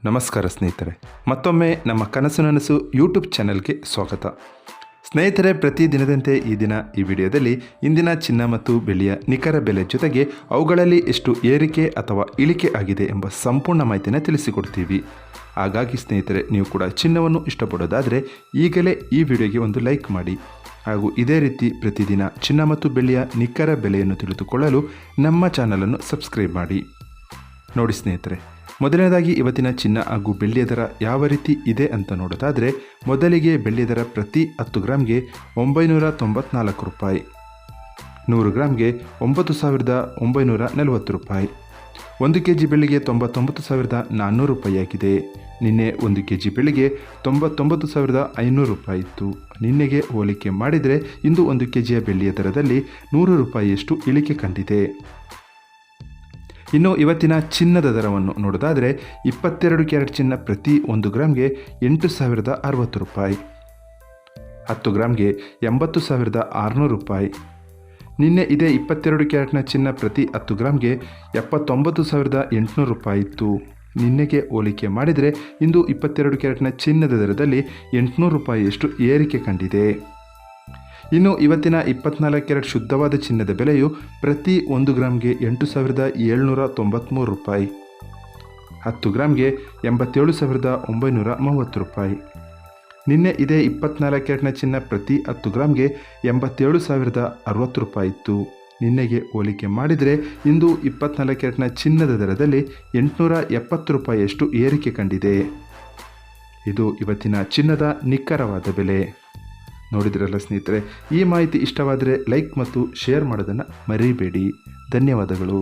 ನಮಸ್ಕಾರ ಸ್ನೇಹಿತರೆ, ಮತ್ತೊಮ್ಮೆ ನಮ್ಮ ಕನಸು ನನಸು ಯೂಟ್ಯೂಬ್ ಚಾನೆಲ್ಗೆ ಸ್ವಾಗತ. ಸ್ನೇಹಿತರೆ, ಪ್ರತಿದಿನದಂತೆ ಈ ದಿನ ಈ ವಿಡಿಯೋದಲ್ಲಿ ಇಂದಿನ ಚಿನ್ನ ಮತ್ತು ಬೆಳ್ಳಿಯ ನಿಖರ ಬೆಲೆ ಜೊತೆಗೆ ಅವುಗಳಲ್ಲಿ ಎಷ್ಟು ಏರಿಕೆ ಅಥವಾ ಇಳಿಕೆ ಆಗಿದೆ ಎಂಬ ಸಂಪೂರ್ಣ ಮಾಹಿತಿನ ತಿಳಿಸಿಕೊಡ್ತೀವಿ. ಹಾಗಾಗಿ ಸ್ನೇಹಿತರೆ, ನೀವು ಕೂಡ ಚಿನ್ನವನ್ನು ಇಷ್ಟಪಡೋದಾದರೆ ಈಗಲೇ ಈ ವಿಡಿಯೋಗೆ ಒಂದು ಲೈಕ್ ಮಾಡಿ. ಹಾಗೂ ಇದೇ ರೀತಿ ಪ್ರತಿದಿನ ಚಿನ್ನ ಮತ್ತು ಬೆಳ್ಳಿಯ ನಿಖರ ಬೆಲೆಯನ್ನು ತಿಳಿದುಕೊಳ್ಳಲು ನಮ್ಮ ಚಾನಲನ್ನು ಸಬ್ಸ್ಕ್ರೈಬ್ ಮಾಡಿ. ನೋಡಿ ಸ್ನೇಹಿತರೆ, ಮೊದಲನೇದಾಗಿ ಇವತ್ತಿನ ಚಿನ್ನ ಹಾಗೂ ಬೆಳ್ಳಿಯ ದರ ಯಾವ ರೀತಿ ಇದೆ ಅಂತ ನೋಡೋದಾದರೆ, ಮೊದಲಿಗೆ ಬೆಳ್ಳಿಯ ದರ ಪ್ರತಿ 10 ಗ್ರಾಮ್ಗೆ 994 ರೂಪಾಯಿ, 100 ಗ್ರಾಮ್ಗೆ 9,940 ರೂಪಾಯಿ. 1 kg ಬೆಳ್ಳಿಗೆ 99,400 ರೂಪಾಯಿ ಆಗಿದೆ. ನಿನ್ನೆ 1 kg ಬೆಳ್ಳಿಗೆ 99,500 ರೂಪಾಯಿ ಇತ್ತು. ನಿನ್ನೆಗೆ ಹೋಲಿಕೆ ಮಾಡಿದರೆ ಇಂದು 1 kgಯ ಬೆಳ್ಳಿಯ ದರದಲ್ಲಿ 100 ರೂಪಾಯಿಯಷ್ಟು ಇಳಿಕೆ ಕಂಡಿದೆ. ಇನ್ನು ಇವತ್ತಿನ ಚಿನ್ನದ ದರವನ್ನು ನೋಡೋದಾದರೆ, 22 ಕ್ಯಾರೆಟ್ ಚಿನ್ನ ಪ್ರತಿ 1 ಗ್ರಾಮ್ಗೆ 8,060 ರೂಪಾಯಿ, 10 ಗ್ರಾಮ್ಗೆ 80,600 ರೂಪಾಯಿ. ನಿನ್ನೆ ಇದೇ 22 ಕ್ಯಾರೆಟ್ನ ಚಿನ್ನ ಪ್ರತಿ 10 ಗ್ರಾಮ್ಗೆ 79,800 ರೂಪಾಯಿ ಇತ್ತು. ನಿನ್ನೆಗೆ ಹೋಲಿಕೆ ಮಾಡಿದರೆ ಇಂದು 22 ಕ್ಯಾರೆಟ್ನ ಚಿನ್ನದ ದರದಲ್ಲಿ 800 ರೂಪಾಯಿಯಷ್ಟು ಏರಿಕೆ ಕಂಡಿದೆ. ಇನ್ನು ಇವತ್ತಿನ 24 ಕ್ಯಾರೆಟ್ ಶುದ್ಧವಾದ ಚಿನ್ನದ ಬೆಲೆಯು ಪ್ರತಿ 1 ಗ್ರಾಮ್ಗೆ 8,793 ರೂಪಾಯಿ, 10 ಗ್ರಾಮ್ಗೆ 87,930 ರೂಪಾಯಿ. ನಿನ್ನೆ ಇದೇ 24 ಕ್ಯಾರೆಟ್ನ ಚಿನ್ನ ಪ್ರತಿ 10 ಗ್ರಾಮ್ಗೆ 87,060 ರೂಪಾಯಿ ಇತ್ತು. ನಿನ್ನೆಗೆ ಹೋಲಿಕೆ ಮಾಡಿದರೆ ಇಂದು 24 ಕ್ಯಾರೆಟ್ನ ಚಿನ್ನದ ದರದಲ್ಲಿ 870 ರೂಪಾಯಿಯಷ್ಟು ಏರಿಕೆ ಕಂಡಿದೆ. ಇದು ಇವತ್ತಿನ ಚಿನ್ನದ ನಿಖರವಾದ ಬೆಲೆ. ನೋಡಿದ್ರಲ್ಲ ಸ್ನೇಹಿತರೆ, ಈ ಮಾಹಿತಿ ಇಷ್ಟವಾದರೆ ಲೈಕ್ ಮತ್ತು ಶೇರ್ ಮಾಡೋದನ್ನು ಮರಿಬೇಡಿ. ಧನ್ಯವಾದಗಳು.